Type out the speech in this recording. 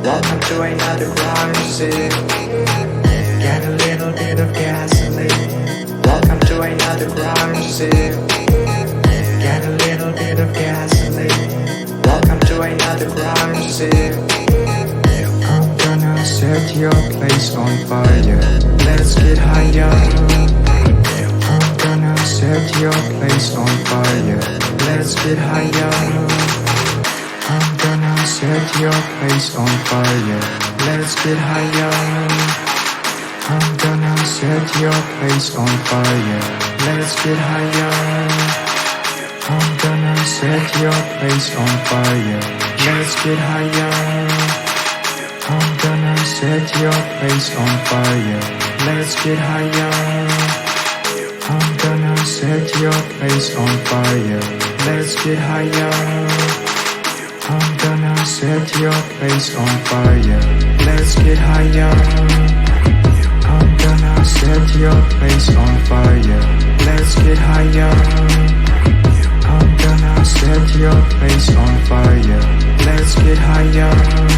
Welcome to another crime scene. Get a little bit of gasoline. Welcome to another crime scene. Get a little bit of gasoline. Welcome to another crime scene. I'm gonna set your place on fire. Let's get higher. I'm gonna set your place on fire. Let's get higher. I'm gonna set your place on fire. Let's get higher. I'm gonna set your place on fire. Let's get higher. I'm gonna set your place on fire. Let's get higher. I'm gonna set your place on fire. Let's get higher. I'm gonna set your place on fire. Let's get higher. I'm gonna set your place on fire. Let's get higher. I'm gonna set your place on fire. Let's get higher. I'm gonna set your place on fire. Let's get higher.